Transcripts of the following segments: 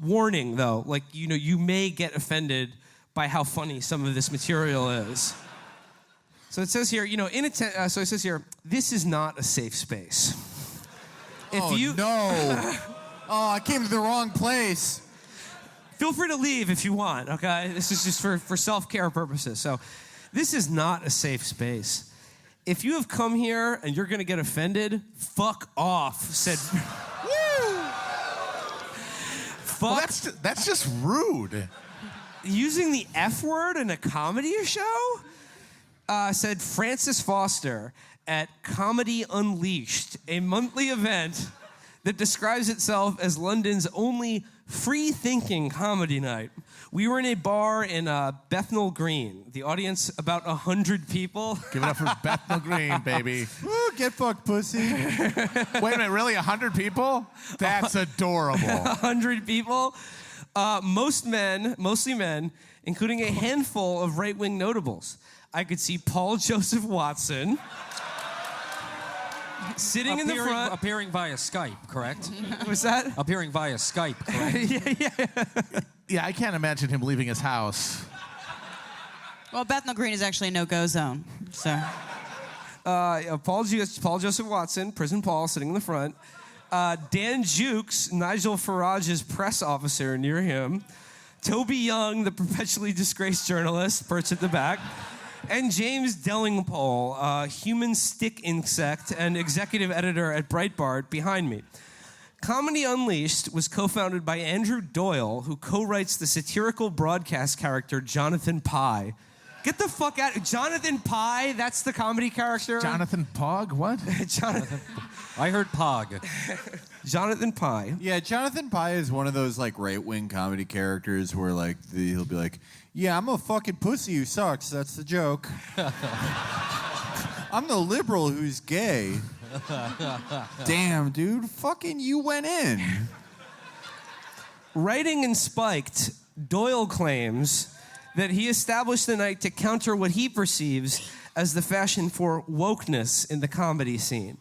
Warning, though, like, you may get offended by how funny some of this material is. So it says here, so it says here, this is not a safe space. No. Oh, I came to the wrong place. Feel free to leave if you want, okay? This is just for self-care purposes. So this is not a safe space. If you have come here and you're going to get offended, fuck off, said... Woo! Fuck. Well, that's just rude. Using the F word in a comedy show? Said Francis Foster at Comedy Unleashed, a monthly event that describes itself as London's only free-thinking comedy night. We were in a bar in Bethnal Green. The audience, about 100 people. Give it up for Bethnal Green, baby. Woo, get fucked, pussy. Wait a minute, really? 100 people? That's adorable. 100 people. Mostly men, including a handful of right-wing notables. I could see Paul Joseph Watson sitting in the front. Appearing via Skype, correct? What's that? Appearing via Skype, correct? Yeah, I can't imagine him leaving his house. Well, Bethnal Green is actually a no-go zone, so... Paul Joseph Watson, Prison Paul, sitting in the front. Dan Jukes, Nigel Farage's press officer near him. Toby Young, the perpetually disgraced journalist, perched at the back. And James Dellingpole, human stick insect and executive editor at Breitbart, behind me. Comedy Unleashed was co-founded by Andrew Doyle, who co-writes the satirical broadcast character Jonathan Pie. Get the fuck out. Jonathan Pie, that's the comedy character? Jonathan Pog? What? Jonathan... I heard Pog. Jonathan Pie. Yeah, Jonathan Pie is one of those like right-wing comedy characters where like he'll be like, yeah, I'm a fucking pussy who sucks. That's the joke. I'm the liberal who's gay. Damn, dude. Fucking you went in. Writing in Spiked, Doyle claims that he established the night to counter what he perceives as the fashion for wokeness in the comedy scene.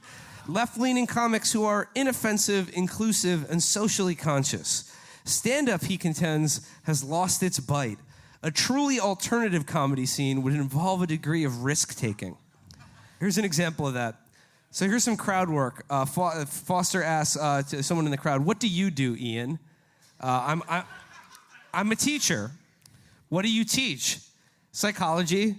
Left-leaning comics who are inoffensive, inclusive, and socially conscious. Stand-up, he contends, has lost its bite. A truly alternative comedy scene would involve a degree of risk-taking. Here's an example of that. So here's some crowd work. Foster asks to someone in the crowd, "What do you do, Ian?" I'm a teacher. What do you teach? Psychology.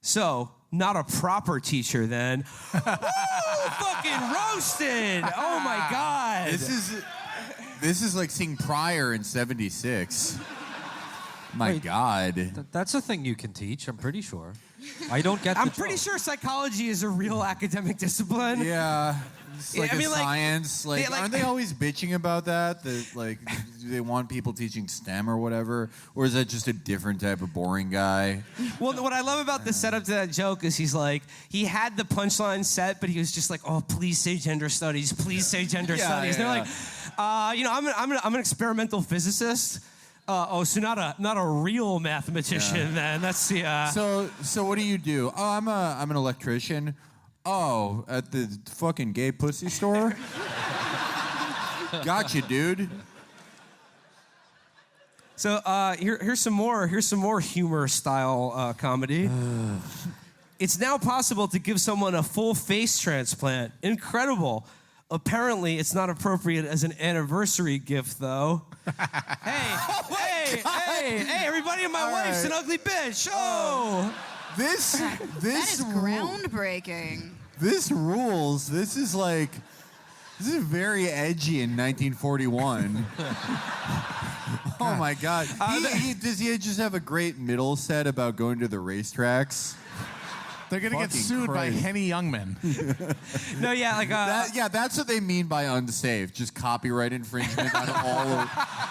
So, not a proper teacher then. Ooh, fucking roasted! Oh my God. This is like seeing Pryor in '76. My God. That's a thing you can teach, I'm pretty sure. I don't get I'm pretty sure psychology is a real academic discipline. Yeah. It's like science. Like, like, aren't they always bitching about that? That like, do they want people teaching STEM or whatever? Or is that just a different type of boring guy? Well, what I love about the setup to that joke is he had the punchline set, but he was just like, "Oh, please say gender studies. Please say gender studies." Yeah, They're like, I'm an experimental physicist. So not a real mathematician then. That's the. So what do you do? Oh, I'm an electrician. Oh, at the fucking gay pussy store? Gotcha, dude. So here's some more humor style comedy. It's now possible to give someone a full face transplant. Incredible. Apparently, it's not appropriate as an anniversary gift, though. Hey, everybody, my wife's an ugly bitch. Oh. This That is groundbreaking. This rules. This is very edgy in 1941. Oh my God. Does he just have a great middle set about going to the racetracks? They're going to get sued by Henny Youngman. No, yeah, like... that's what they mean by unsafe. Just copyright infringement on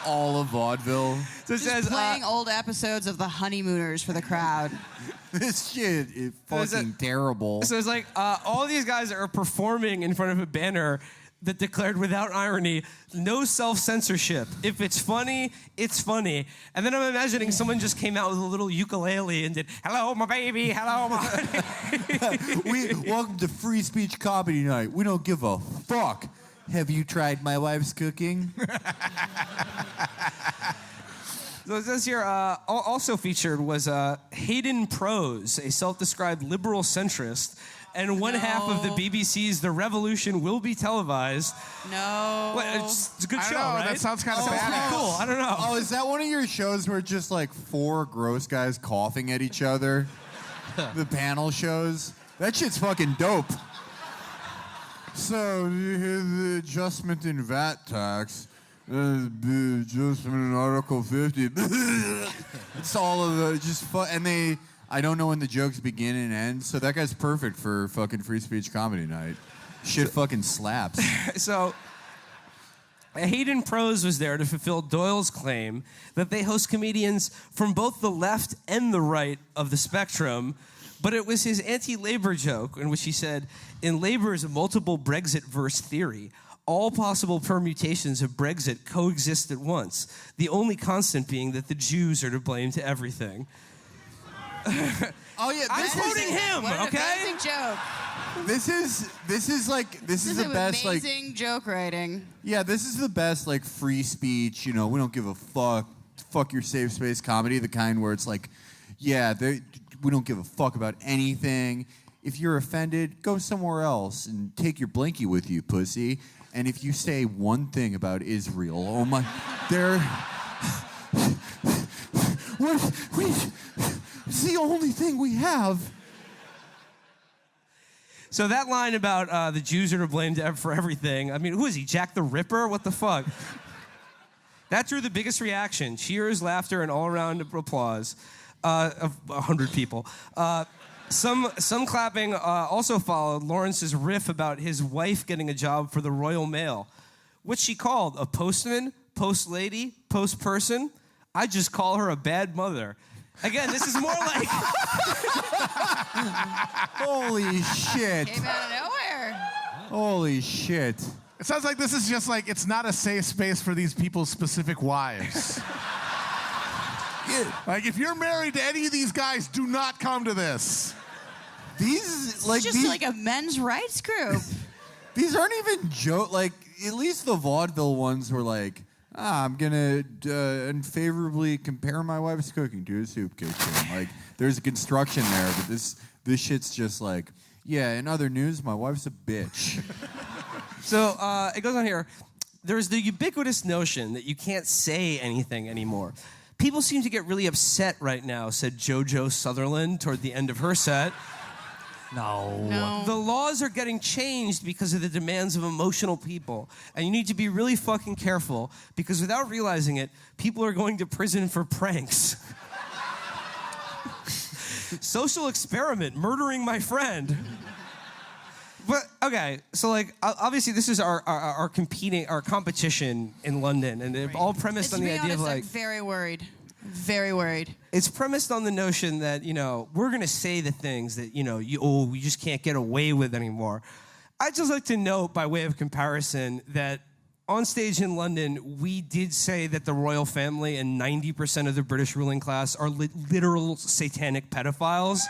all of vaudeville. So it says, playing old episodes of The Honeymooners for the crowd. This shit is fucking terrible. So it's like all these guys are performing in front of a banner that declared without irony, no self-censorship. If it's funny, it's funny. And then I'm imagining someone just came out with a little ukulele and did, "Hello, my baby, hello, my honey." Welcome to Free Speech Comedy Night. We don't give a fuck. Have you tried my wife's cooking? So it says here, also featured was Hayden Prose, a self-described liberal centrist, and one half of the BBC's The Revolution will be televised. No. Well, it's a good I show, don't know, right? that sounds kind of Sounds pretty badass. cool. I don't know. Oh, is that one of your shows where just like 4 gross guys coughing at each other? The panel shows? That shit's fucking dope. So, the adjustment in VAT tax, the adjustment in Article 50. It's all of the just and I don't know when the jokes begin and end, so that guy's perfect for fucking free speech comedy night. Shit fucking slaps. So, Hayden Prose was there to fulfill Doyle's claim that they host comedians from both the left and the right of the spectrum, but it was his anti-labor joke in which he said, in Labor's multiple Brexit-verse theory, all possible permutations of Brexit coexist at once, the only constant being that the Jews are to blame to everything. Oh yeah, I'm quoting him, What an okay? amazing joke. this is the best like amazing joke writing. yeah, this is the best like free speech, we don't give a fuck your safe space comedy, the kind where it's like, yeah, we don't give a fuck about anything. If you're offended, go somewhere else and take your blankie with you, pussy. And if you say one thing about Israel, oh my, it's the only thing we have. So that line about the Jews are to blame for everything, I mean, who is he, Jack the Ripper? What the fuck? That drew the biggest reaction. Cheers, laughter, and all-around applause of 100 people. Some clapping also followed Lawrence's riff about his wife getting a job for the Royal Mail, which she called a postman, post lady, post person. I just call her a bad mother. Again, this is more like... Holy shit. Came out of nowhere. Holy shit. It sounds like this is just like, it's not a safe space for these people's specific wives. Like, if you're married to any of these guys, do not come to this. These Like a men's rights group. These aren't even joke. Like, at least the vaudeville ones were like, I'm gonna unfavorably compare my wife's cooking to a soup kitchen. Like, there's a construction there, but this shit's just like, yeah. In other news, my wife's a bitch. So it goes on here. There's the ubiquitous notion that you can't say anything anymore. People seem to get really upset right now, said JoJo Sutherland toward the end of her set. No. The laws are getting changed because of the demands of emotional people. And you need to be really fucking careful because without realizing it, people are going to prison for pranks. Social experiment, murdering my friend. But, okay, so, like, obviously this is our competition in London, and they're all premised on the idea of, like... I'm very worried. Very worried. It's premised on the notion that, we're going to say the things that, you just can't get away with anymore. I'd just like to note, by way of comparison, that on stage in London, we did say that the royal family and 90% of the British ruling class are literal satanic pedophiles.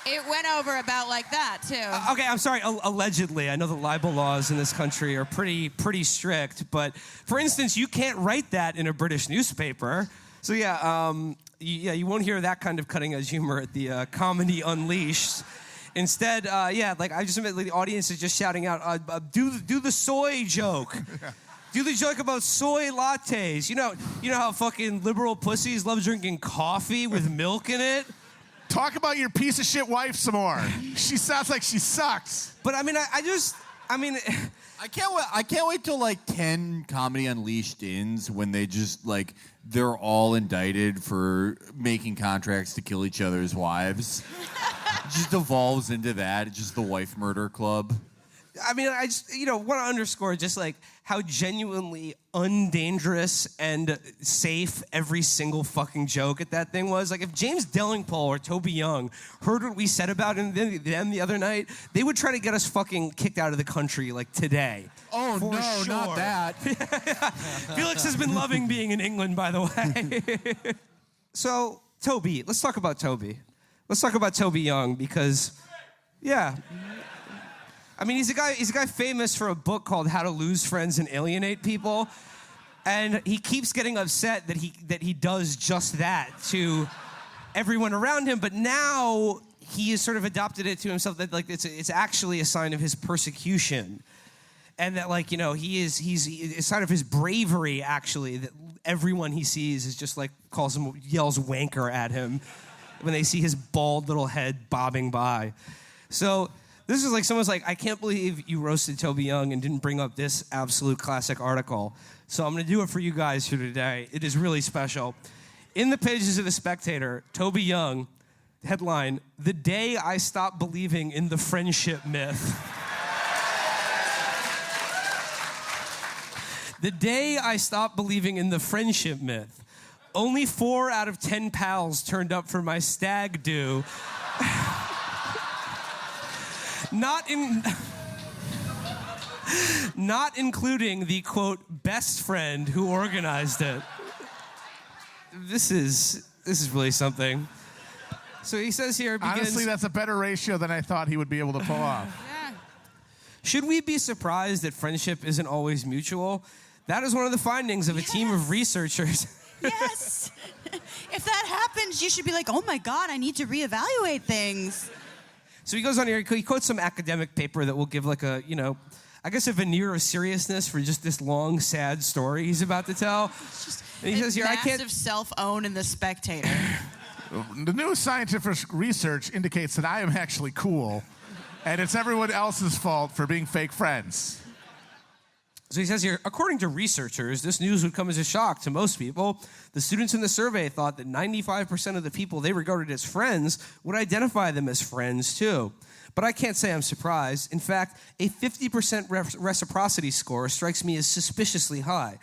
It went over about like that, too. Okay, I'm sorry, allegedly. I know the libel laws in this country are pretty strict, but for instance, you can't write that in a British newspaper. So you won't hear that kind of cutting-edge humor at the Comedy Unleashed. Instead, like I just admit, like, the audience is just shouting out, do the soy joke. Do the joke about soy lattes. You know how fucking liberal pussies love drinking coffee with milk in it? Talk about your piece of shit wife some more. She sounds like she sucks. But I mean, I can't wait till like 10 Comedy Unleashed ends when they just like they're all indicted for making contracts to kill each other's wives. It just evolves into that. It's just the wife murder club. I mean, I just, want to underscore just like how genuinely undangerous and safe every single fucking joke at that thing was. Like, if James Delingpole or Toby Young heard what we said about them the other night, they would try to get us fucking kicked out of the country, like, today. Oh, For no, sure. not that. Felix has been loving being in England, by the way. So, Toby, let's talk about Toby. Let's talk about Toby Young because, yeah. I mean, he's a guy famous for a book called How to Lose Friends and Alienate People. And he keeps getting upset that he does just that to everyone around him, but now he has sort of adopted it to himself that like it's actually a sign of his persecution. And that, like, you know, he's a sign of his bravery, actually, that everyone he sees is just like yells wanker at him when they see his bald little head bobbing by. So this is like someone's like, I can't believe you roasted Toby Young and didn't bring up this absolute classic article. So I'm going to do it for you guys here today. It is really special. In the pages of The Spectator, Toby Young, headline, "The Day I Stopped Believing in the Friendship Myth." The day I stopped believing in the friendship myth. Only 4 out of 10 pals turned up for my stag do. Not including the, quote, best friend who organized it. This is really something. So he says here, it begins, Honestly, that's a better ratio than I thought he would be able to pull off. should we be surprised that friendship isn't always mutual? That is one of the findings of a team of researchers. Yes. If that happens, you should be like, oh my God, I need to reevaluate things. So he goes on here, he quotes some academic paper that will give like a, you know, I guess a veneer of seriousness for just this long, sad story he's about to tell. And he says here, massive self-own in The Spectator. The new scientific research indicates that I am actually cool, and it's everyone else's fault for being fake friends. So he says here, according to researchers, this news would come as a shock to most people. The students in the survey thought that 95% of the people they regarded as friends would identify them as friends too. But I can't say I'm surprised. In fact, a 50% reciprocity score strikes me as suspiciously high.